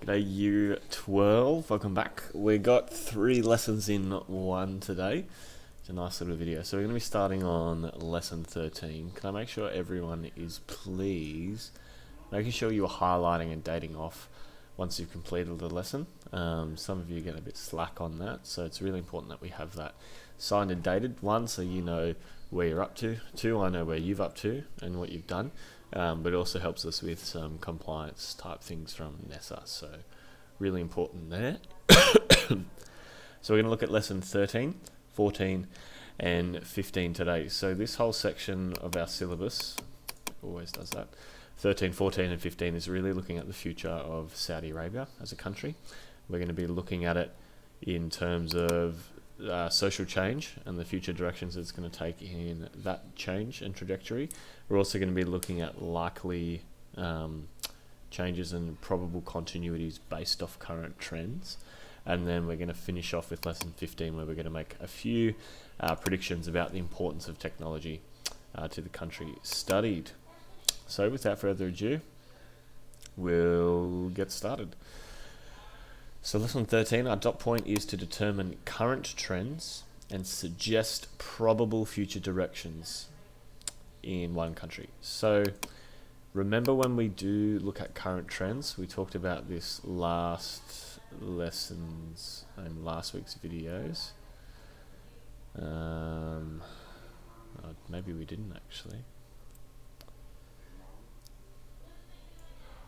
G'day Year 12, welcome back. We got 3 lessons in one today. It's a nice little video. So we're going to be starting on lesson 13. Can I make sure everyone is please making sure you're highlighting and dating off once you've completed the lesson. Some of you get a bit slack on that, so it's really important that we have that signed and dated. 1, so you know where you're up to. 2, I know where you've up to and what you've done. But it also helps us with some compliance type things from SAC, so really important there. So we're going to look at lesson 13, 14 and 15 today. So this whole section of our syllabus, always does that, 13, 14 and 15 is really looking at the future of Saudi Arabia as a country. We're going to be looking at it in terms of social change and the future directions it's going to take in that change and trajectory. We're also going to be looking at likely changes and probable continuities based off current trends. And then we're going to finish off with lesson 15, where we're going to make a few predictions about the importance of technology to the country studied. So without further ado, we'll get started. So lesson 13, our dot point is to determine current trends and suggest probable future directions in one country. So remember when we do look at current trends, we talked about this last lessons and last week's videos. Maybe we didn't actually.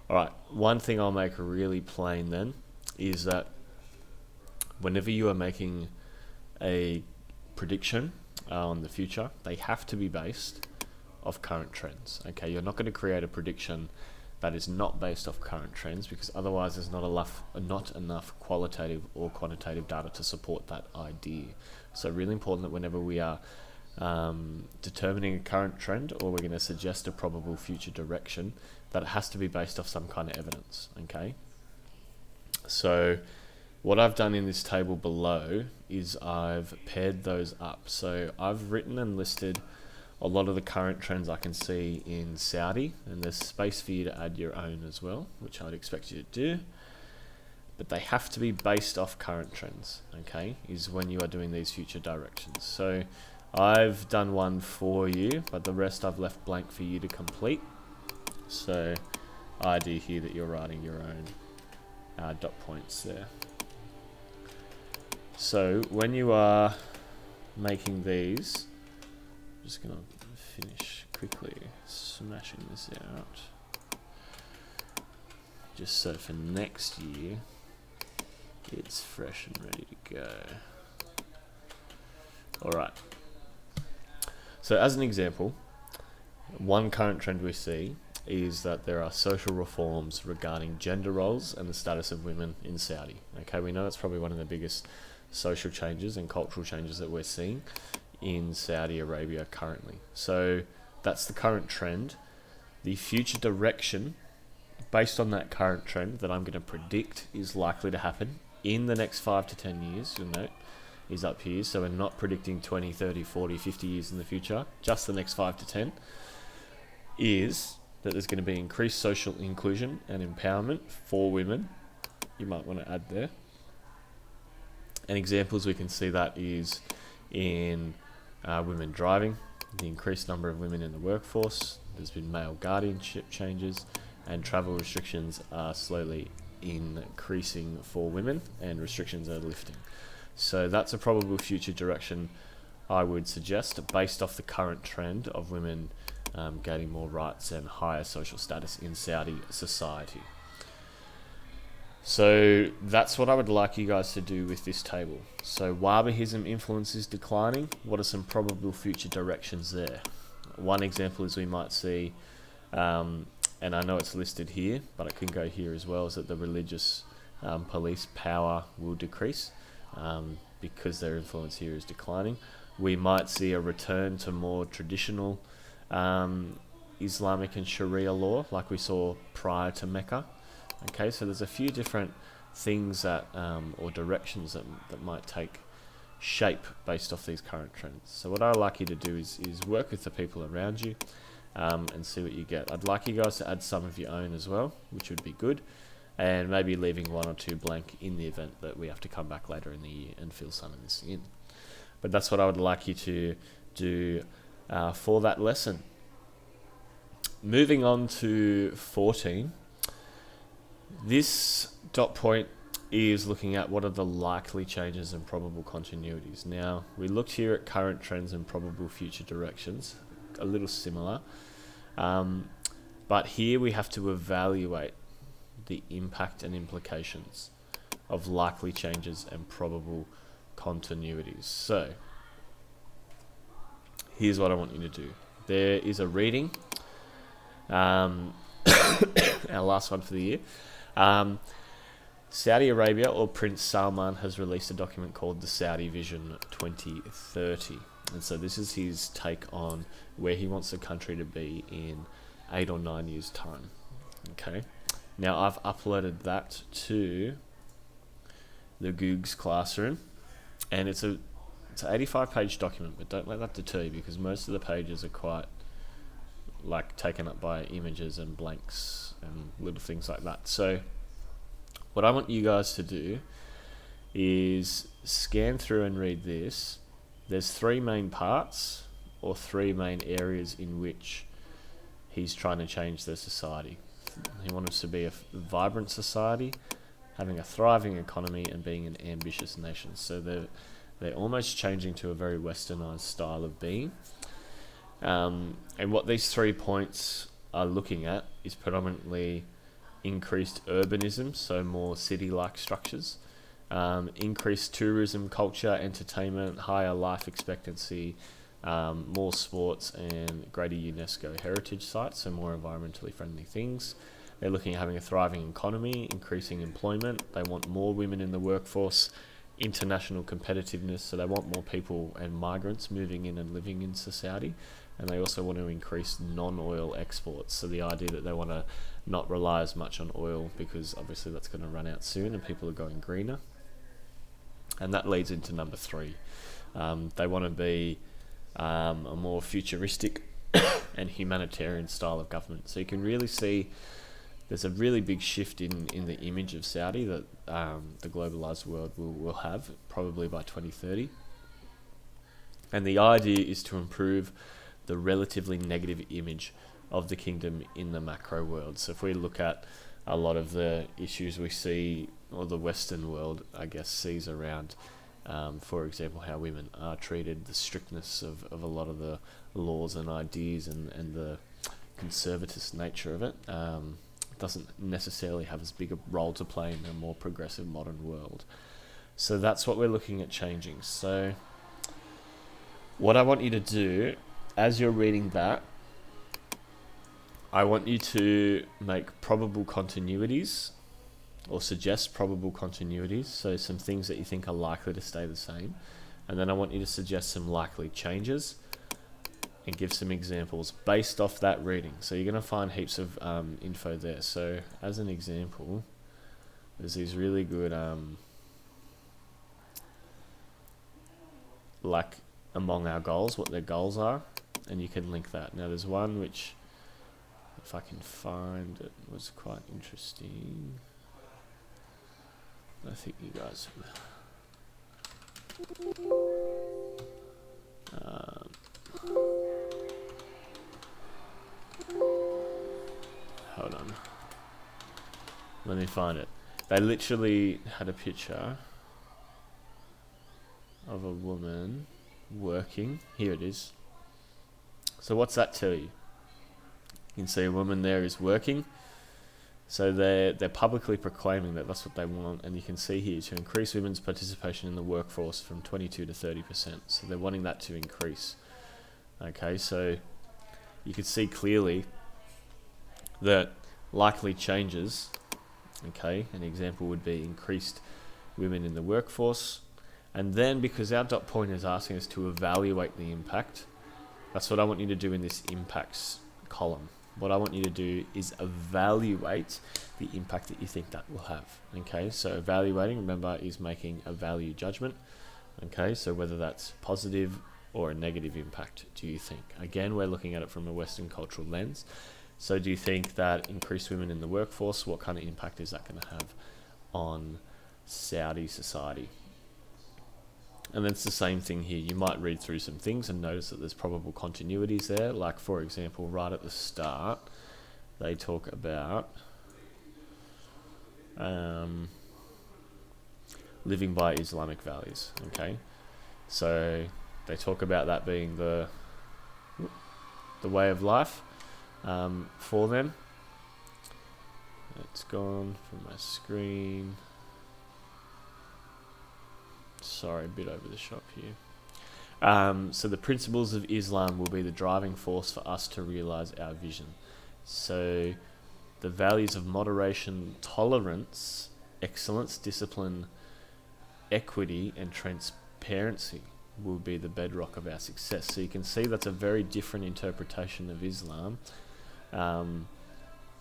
Alright, one thing I'll make really plain then is that whenever you are making a prediction on the future, they have to be based off current trends. Okay, you're not going to create a prediction that is not based off current trends, because otherwise there's not enough qualitative or quantitative data to support that idea. So really important that whenever we are determining a current trend, or we're going to suggest a probable future direction, that it has to be based off some kind of evidence. Okay. So what I've done in this table below is I've paired those up. So I've written and listed a lot of the current trends I can see in Saudi, and there's space for you to add your own as well, which I'd expect you to do. But they have to be based off current trends, okay, is when you are doing these future directions. So I've done one for you, but the rest I've left blank for you to complete. So idea here that you're writing your own dot points there. So when you are making these, I'm just going to finish quickly smashing this out, just so for next year it's fresh and ready to go. Alright, so as an example, one current trend we see is that there are social reforms regarding gender roles and the status of women in Saudi. Okay, we know it's probably one of the biggest social changes and cultural changes that we're seeing in Saudi Arabia currently. So that's the current trend. The future direction based on that current trend that I'm going to predict is likely to happen in the next 5 to 10 years, you'll note, is up here. So we're not predicting 20, 30, 40, 50 years in the future, just the next 5 to 10, is that there's going to be increased social inclusion and empowerment for women. You might want to add there. And examples we can see that is in women driving, the increased number of women in the workforce. There's been male guardianship changes, and travel restrictions are slowly increasing for women, and restrictions are lifting. So that's a probable future direction I would suggest based off the current trend of women gaining more rights and higher social status in Saudi society. So that's what I would like you guys to do with this table. So Wahhabism influence is declining. What are some probable future directions there? One example is we might see, and I know it's listed here, but it can go here as well, is that the religious police power will decrease because their influence here is declining. We might see a return to more traditional Islamic and Sharia law like we saw prior to Mecca. Okay, so there's a few different things that or directions that might take shape based off these current trends. So what I'd like you to do is work with the people around you and see what you get. I'd like you guys to add some of your own as well, which would be good. and maybe leaving 1 or 2 blank in the event that we have to come back later in the year and fill some of this in. But that's what I would like you to do for that lesson. Moving on to 14. This dot point is looking at what are the likely changes and probable continuities. Now, we looked here at current trends and probable future directions, a little similar. But here we have to evaluate the impact and implications of likely changes and probable continuities. So, here's what I want you to do. There is a reading, our last one for the year. Saudi Arabia, or Prince Salman, has released a document called the Saudi Vision 2030. And so this is his take on where he wants the country to be in 8 or 9 years' time. Okay. Now, I've uploaded that to the Googs Classroom, and it's an 85-page document, but don't let that deter you, because most of the pages are quite taken up by images and blanks and little things like that. So what I want you guys to do is scan through and read this. There's 3 main parts, or 3 main areas in which he's trying to change the society. He wants us to be a vibrant society, having a thriving economy, and being an ambitious nation. So they're almost changing to a very westernized style of being. And what these 3 points are looking at is predominantly increased urbanism, so more city-like structures, increased tourism, culture, entertainment, higher life expectancy, more sports, and greater UNESCO heritage sites, so more environmentally friendly things. They're looking at having a thriving economy, increasing employment. They want more women in the workforce, international competitiveness, so they want more people and migrants moving in and living in Saudi. And they also want to increase non-oil exports, so the idea that they want to not rely as much on oil, because obviously that's going to run out soon and people are going greener. And that leads into number 3. They want to be a more futuristic and humanitarian style of government. So you can really see there's a really big shift in the image of Saudi that the globalized world will have probably by 2030. And the idea is to improve the relatively negative image of the kingdom in the macro world. So if we look at a lot of the issues we see, or the Western world, I guess, sees around, for example, how women are treated, the strictness of a lot of the laws and ideas, and the conservative nature of it, doesn't necessarily have as big a role to play in a more progressive modern world. So that's what we're looking at changing. So what I want you to do, as you're reading that, I want you to make probable continuities, or suggest probable continuities, so some things that you think are likely to stay the same. And then I want you to suggest some likely changes and give some examples based off that reading. So you're going to find heaps of info there. So as an example, there's these really good among our goals, what their goals are, and you can link that. Now there's one which, if I can find it, was quite interesting. I think you guys hold on, let me find it. They literally had a picture of a woman working. Here it is. So what's that tell you? You can see a woman there is working. So they're publicly proclaiming that that's what they want, and you can see here to increase women's participation in the workforce from 22 to 30%. So they're wanting that to increase. Okay, so you can see clearly that likely changes. Okay, an example would be increased women in the workforce, and then because our dot point is asking us to evaluate the impact, that's what I want you to do in this impacts column. What I want you to do is evaluate the impact that you think that will have. Okay, so evaluating, remember, is making a value judgment. Okay, so whether that's positive or a negative impact, do you think? Again, we're looking at it from a Western cultural lens. So do you think that increased women in the workforce, what kind of impact is that going to have on Saudi society? And then it's the same thing here. You might read through some things and notice that there's probable continuities there. Like, for example, right at the start, they talk about living by Islamic values. Okay, so they talk about that being the way of life for them. It's gone from my screen. Sorry, a bit over the shop here. So the principles of Islam will be the driving force for us to realize our vision. So the values of moderation, tolerance, excellence, discipline, equity, and transparency will be the bedrock of our success. So you can see that's a very different interpretation of Islam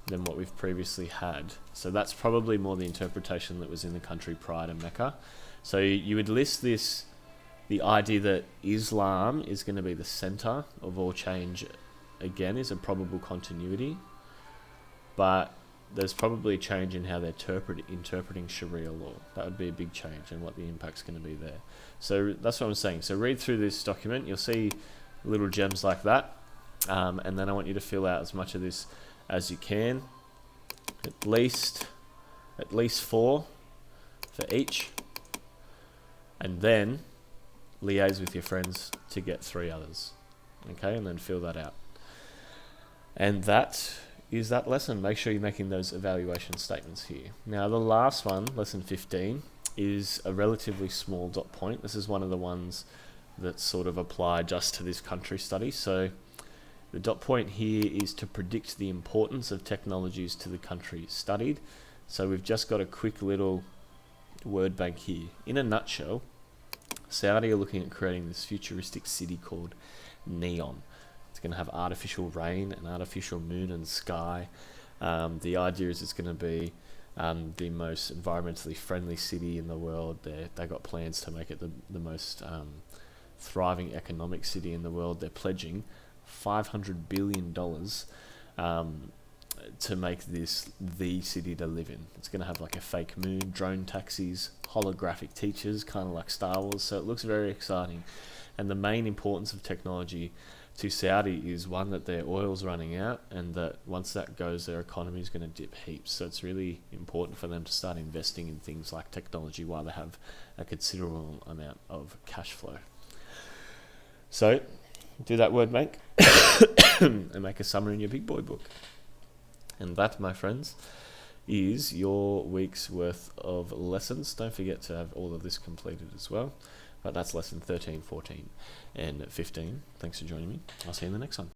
than what we've previously had. So that's probably more the interpretation that was in the country prior to Mecca. So you would list this, the idea that Islam is going to be the center of all change, again, is a probable continuity, but there's probably a change in how they're interpreting Sharia law. That would be a big change, and what the impact's going to be there. So that's what I'm saying. So read through this document, you'll see little gems like that, and then I want you to fill out as much of this as you can, at least 4 for each, and then liaise with your friends to get 3 others. Okay, and then fill that out. And that is that lesson. Make sure you're making those evaluation statements here. Now the last one, lesson 15, is a relatively small dot point. This is one of the ones that sort of apply just to this country study. So the dot point here is to predict the importance of technologies to the country studied. So we've just got a quick little word bank here. In a nutshell, Saudi are looking at creating this futuristic city called Neon. It's going to have artificial rain and artificial moon and sky. The idea is it's going to be the most environmentally friendly city in the world. They got plans to make it the most thriving economic city in the world. They're pledging $500 billion to make this the city to live in. It's going to have like a fake moon, drone taxis, holographic teachers, kind of like Star Wars. So it looks very exciting. And the main importance of technology to Saudi is, one, that their oil's running out, and that once that goes, their economy is going to dip heaps. So it's really important for them to start investing in things like technology while they have a considerable amount of cash flow. So do that word bank and make a summary in your big boy book. And that, my friends, is your week's worth of lessons. Don't forget to have all of this completed as well. But that's lesson 13, 14, and 15. Thanks for joining me. I'll see you in the next one.